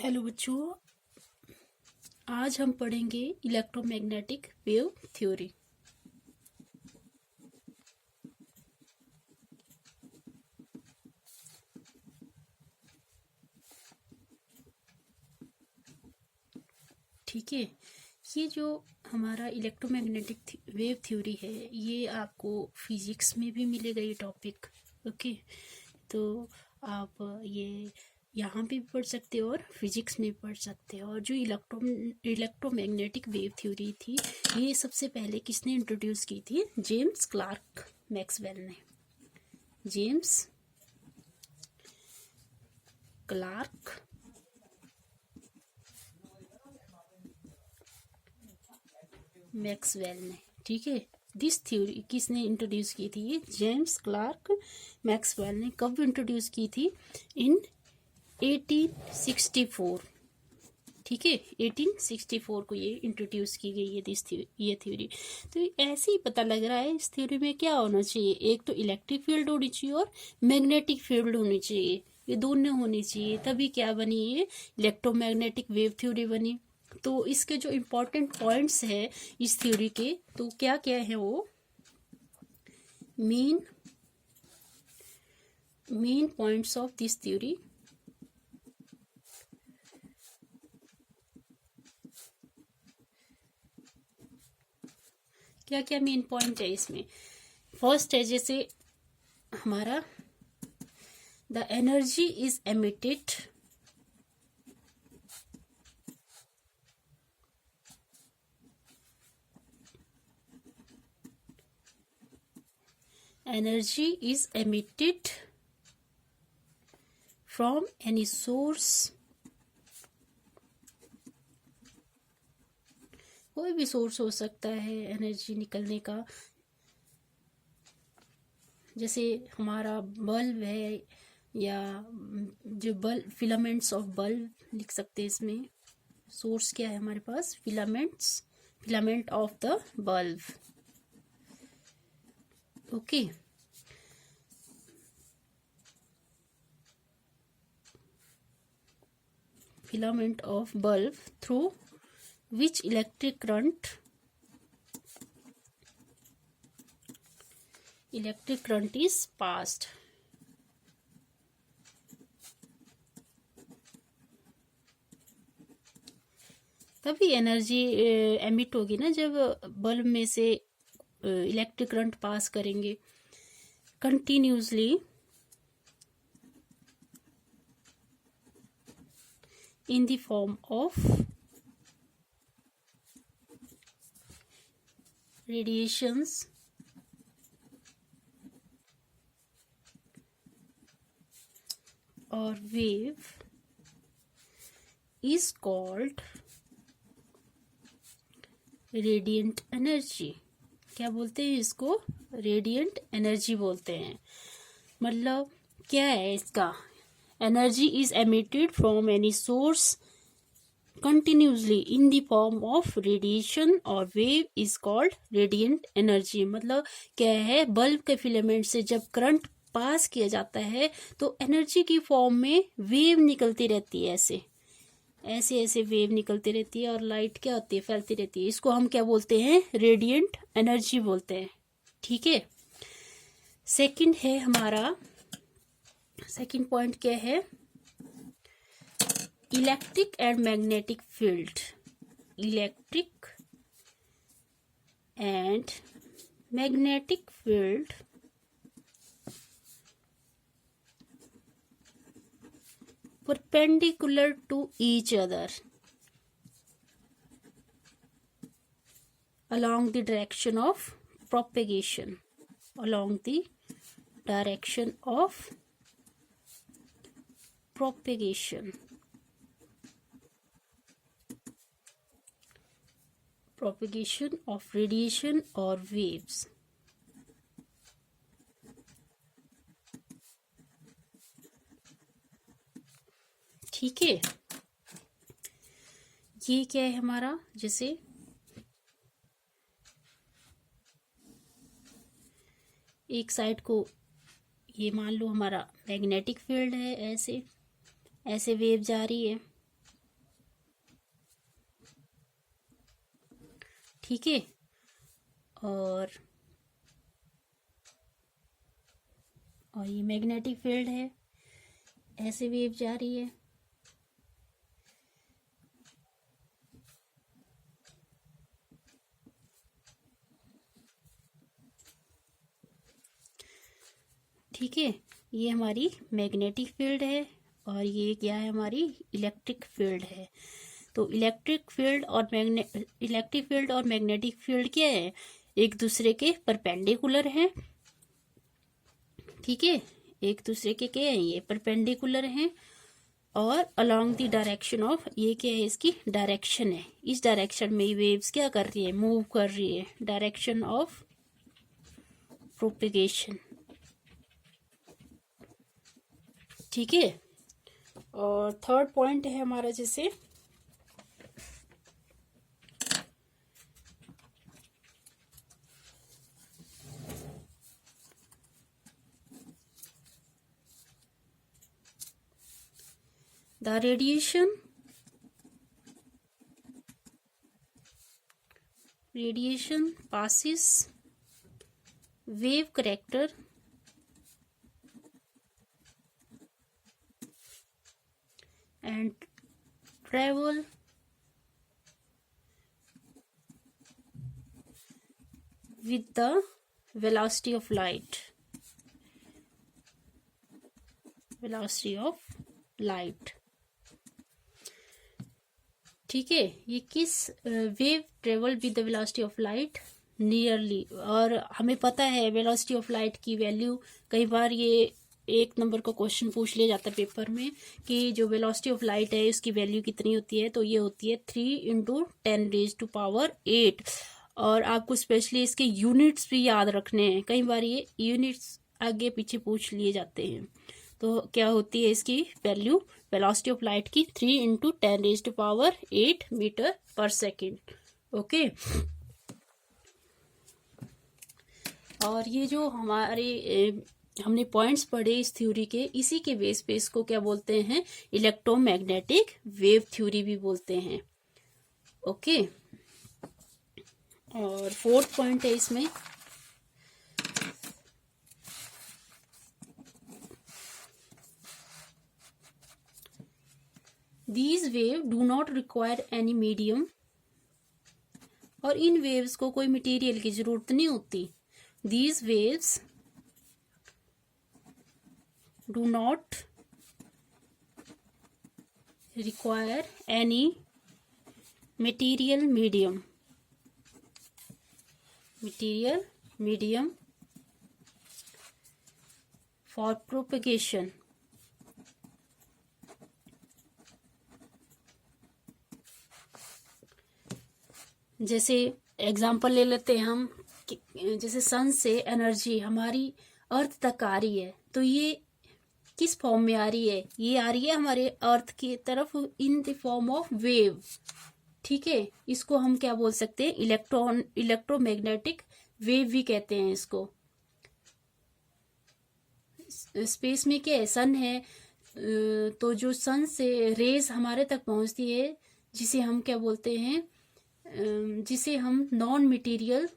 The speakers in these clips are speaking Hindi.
हेलो बच्चों, आज हम पढ़ेंगे इलेक्ट्रोमैग्नेटिक वेव थ्योरी। ठीक है, ये जो हमारा इलेक्ट्रोमैग्नेटिक वेव थ्योरी है, ये आपको फिजिक्स में भी मिलेगा ये टॉपिक। ओके, तो आप ये यहाँ पे भी पढ़ सकते हो और फिजिक्स में भी पढ़ सकते हो। और जो इलेक्ट्रोमैग्नेटिक वेव थ्योरी थी, ये सबसे पहले किसने इंट्रोड्यूस की थी? जेम्स क्लार्क मैक्सवेल ने। जेम्स क्लार्क मैक्सवेल ने। ठीक है, दिस थ्योरी किसने इंट्रोड्यूस की थी? ये जेम्स क्लार्क मैक्सवेल ने। कब इंट्रोड्यूस की थी? इन 1864। ठीक है, 1864 को ये इंट्रोड्यूस की गई है ये थ्योरी। तो ऐसे ही पता लग रहा है इस थ्योरी में क्या होना चाहिए, एक तो इलेक्ट्रिक फील्ड होनी चाहिए और मैग्नेटिक फील्ड होनी चाहिए। ये दोनों होनी चाहिए, तभी क्या बनी? ये इलेक्ट्रोमैग्नेटिक वेव थ्योरी बनी। तो इसके जो इम्पोर्टेंट पॉइंट्स है इस थ्योरी के, तो क्या क्या है वो? Main points of this theory. क्या क्या मेन पॉइंट है इसमें? फर्स्ट है जैसे हमारा the energy is emitted from any source। कोई भी सोर्स हो सकता है एनर्जी निकलने का, जैसे हमारा बल्ब है, या जो बल्ब, फिलामेंट्स ऑफ बल्ब लिख सकते हैं इसमें। सोर्स क्या है हमारे पास? Filament of the bulb. Okay, filament of bulb through which electric current is passed। तभी एनर्जी एमिट होगी ना, जब बल्ब में से इलेक्ट्रिक करंट पास करेंगे continuously in the form of radiations or wave is called radiant energy। क्या बोलते हैं इसको? रेडियंट एनर्जी बोलते हैं। मतलब क्या है इसका? Energy is emitted from any source continuously in the form of radiation और wave is called radiant energy. मतलब क्या है? बल्ब के फिलामेंट से जब करंट पास किया जाता है तो एनर्जी की फॉर्म में वेव निकलती रहती है। ऐसे वेव निकलती रहती है और लाइट क्या होती है? फैलती रहती है। इसको हम क्या बोलते हैं? रेडियंट एनर्जी बोलते हैं। ठीक है, सेकंड है हमारा, सेकंड पॉइंट क्या है? Electric and magnetic field. Electric and magnetic field perpendicular to each other along the direction of propagation। along the direction of propagation of radiation or waves। ठीक है, ये क्या है हमारा? जैसे एक साइड को ये मान लो हमारा मैग्नेटिक फील्ड है, ऐसे वेव जा रही है। ठीक है। और ये मैग्नेटिक फील्ड है, ऐसे वेव जा रही है। ठीक है, ये हमारी मैग्नेटिक फील्ड है और ये क्या है, हमारी इलेक्ट्रिक फील्ड है। तो इलेक्ट्रिक फील्ड और मैग्नेटिक फील्ड क्या है, एक दूसरे के परपेंडिकुलर हैं। ठीक है, एक दूसरे के क्या है, ये परपेंडिकुलर हैं और अलोंग द डायरेक्शन ऑफ, ये क्या है, इसकी डायरेक्शन है। इस डायरेक्शन में वेव्स क्या कर रही है, मूव कर रही है, डायरेक्शन ऑफ प्रोपेगेशन। ठीक है। और थर्ड पॉइंट है हमारा, जैसे the radiation passes wave character and travel with the velocity of light. ठीक है, ये किस wave travel with the velocity of light nearly, और हमें पता है वेलोसिटी ऑफ लाइट की वैल्यू, कई बार ये 1 नंबर का क्वेश्चन पूछ लिया जाता है पेपर में कि जो वेलोसिटी ऑफ लाइट है उसकी वैल्यू कितनी होती है, तो ये होती है 3 × 10⁸ और आपको स्पेशली इसके यूनिट्स भी याद रखने हैं, कई बार ये यूनिट्स आगे पीछे पूछ लिए जाते हैं। तो क्या होती है इसकी वैल्यू, वेलोसिटी ऑफ लाइट की 3 × 10⁸ मीटर/सेकेंड। ओके। और ये जो हमारे हमने पॉइंट्स पढ़े इस थ्योरी के, इसी के बेस पे इसको क्या बोलते हैं, इलेक्ट्रोमैग्नेटिक वेव थ्योरी भी बोलते हैं। ओके। और फोर्थ पॉइंट है इसमें, These waves do not require any medium, और इन वेव्स को कोई मटेरियल की जरूरत नहीं होती। These waves do not require any material medium for propagation. जैसे एग्जाम्पल ले लेते हैं हम, जैसे सन से एनर्जी हमारी अर्थ तक आ रही है, तो ये किस फॉर्म में आ रही है, ये आ रही है हमारे अर्थ की तरफ इन द फॉर्म ऑफ वेव। ठीक है, इसको हम क्या बोल सकते हैं, इलेक्ट्रोमैग्नेटिक वेव भी कहते हैं इसको। स्पेस में क्या है, सन है, तो जो सन से रेज हमारे तक पहुंचती है, जिसे हम क्या बोलते हैं, जिसे हम नॉन मटेरियल,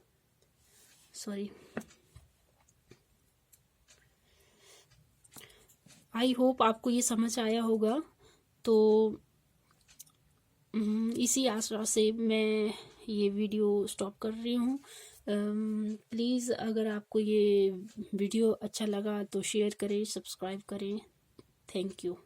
आई होप आपको ये समझ आया होगा। तो इसी आशा से मैं ये वीडियो स्टॉप कर रही हूँ। प्लीज़ अगर आपको ये वीडियो अच्छा लगा तो शेयर करें, सब्सक्राइब करें। Thank you.